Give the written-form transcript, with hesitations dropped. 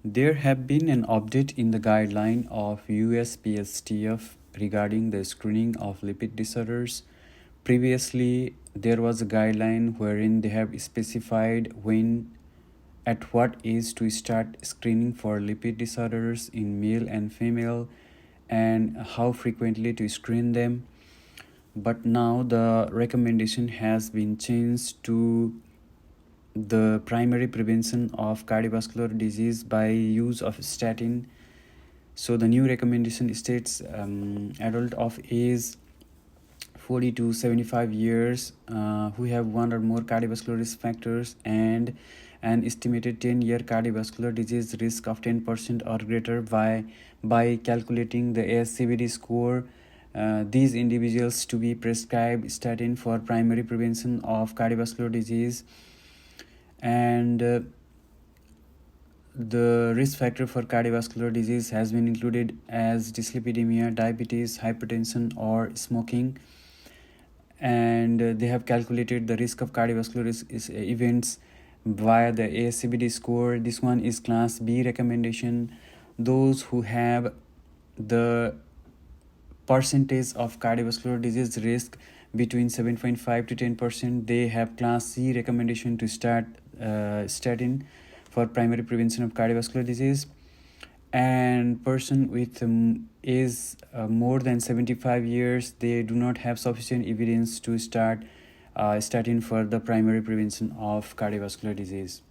There have been an update in the guideline of USPSTF regarding the screening of lipid disorders. Previously, there was a guideline wherein they have specified at what age to start screening for lipid disorders in male and female and how frequently to screen them. But now the recommendation has been changed to the primary prevention of cardiovascular disease by use of statin. So the new recommendation states adult of age 40 to 75 years who have one or more cardiovascular risk factors and an estimated 10-year cardiovascular disease risk of 10% or greater by calculating the ASCVD score. These individuals to be prescribed statin for primary prevention of cardiovascular disease, and the risk factor for cardiovascular disease has been included as dyslipidemia, diabetes, hypertension, or smoking. And they have calculated the risk of cardiovascular events via the ASCVD score. This one is class B recommendation. Those who have the percentage of cardiovascular disease risk between 7.5 to 10%, they have class C recommendation to start statin for primary prevention of cardiovascular disease. And person with is more than 75 years, they do not have sufficient evidence to start statin for the primary prevention of cardiovascular disease.